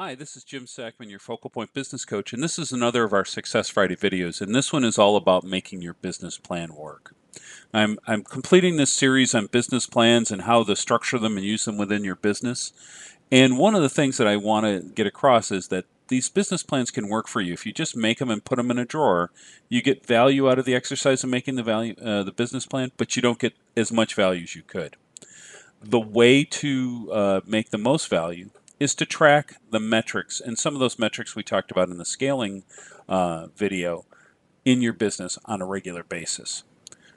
Hi, this is Jim Sackman, your Focal Point Business Coach, and this is another of our Success Friday videos, and this one is all about making your business plan work. I'm completing this series on business plans and how to structure them and use them within your business. And one of the things that I want to get across is that these business plans can work for you. If you just make them and put them in a drawer, you get value out of the exercise of making the business plan, but you don't get as much value as you could. The way to make the most value is to track the metrics, and some of those metrics we talked about in the scaling video in your business on a regular basis.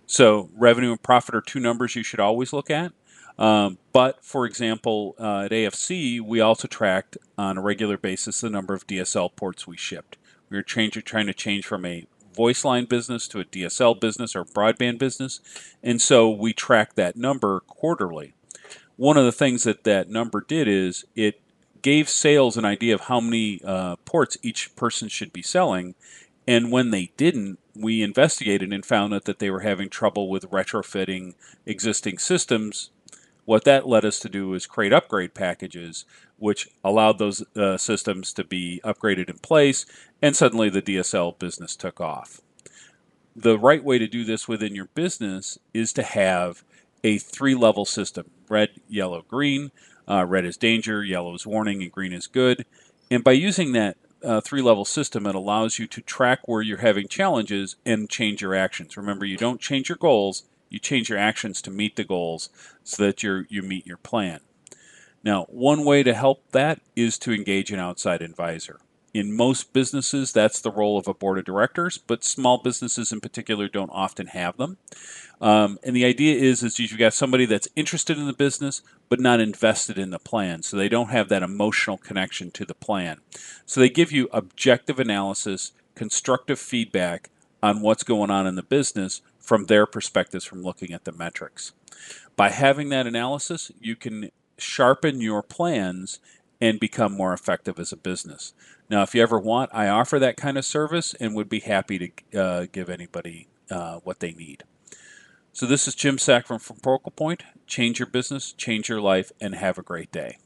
So revenue and profit are two numbers you should always look at. But for example, at AFC, we also tracked on a regular basis the number of DSL ports we shipped. We were trying to change from a voice line business to a DSL business or broadband business, and so we tracked that number quarterly. One of the things that that number did is it gave sales an idea of how many ports each person should be selling. And when they didn't, we investigated and found out that they were having trouble with retrofitting existing systems. What that led us to do is create upgrade packages, which allowed those systems to be upgraded in place, and suddenly the DSL business took off. The right way to do this within your business is to have a three-level system: red, yellow, green. Red is danger, yellow is warning, and green is good. And by using that three-level system, it allows you to track where you're having challenges and change your actions. Remember, you don't change your goals, you change your actions to meet the goals so that you meet your plan. Now, one way to help that is to engage an outside advisor. In most businesses, that's the role of a board of directors, but small businesses in particular don't often have them. And the idea is you've got somebody that's interested in the business but not invested in the plan, so they don't have that emotional connection to the plan. So they give you objective analysis, constructive feedback on what's going on in the business from their perspectives from looking at the metrics. By having that analysis, you can sharpen your plans and become more effective as a business. Now, if you ever want, I offer that kind of service and would be happy to give anybody what they need. So this is Jim Sack from Focal Point. Change your business, change your life, and have a great day.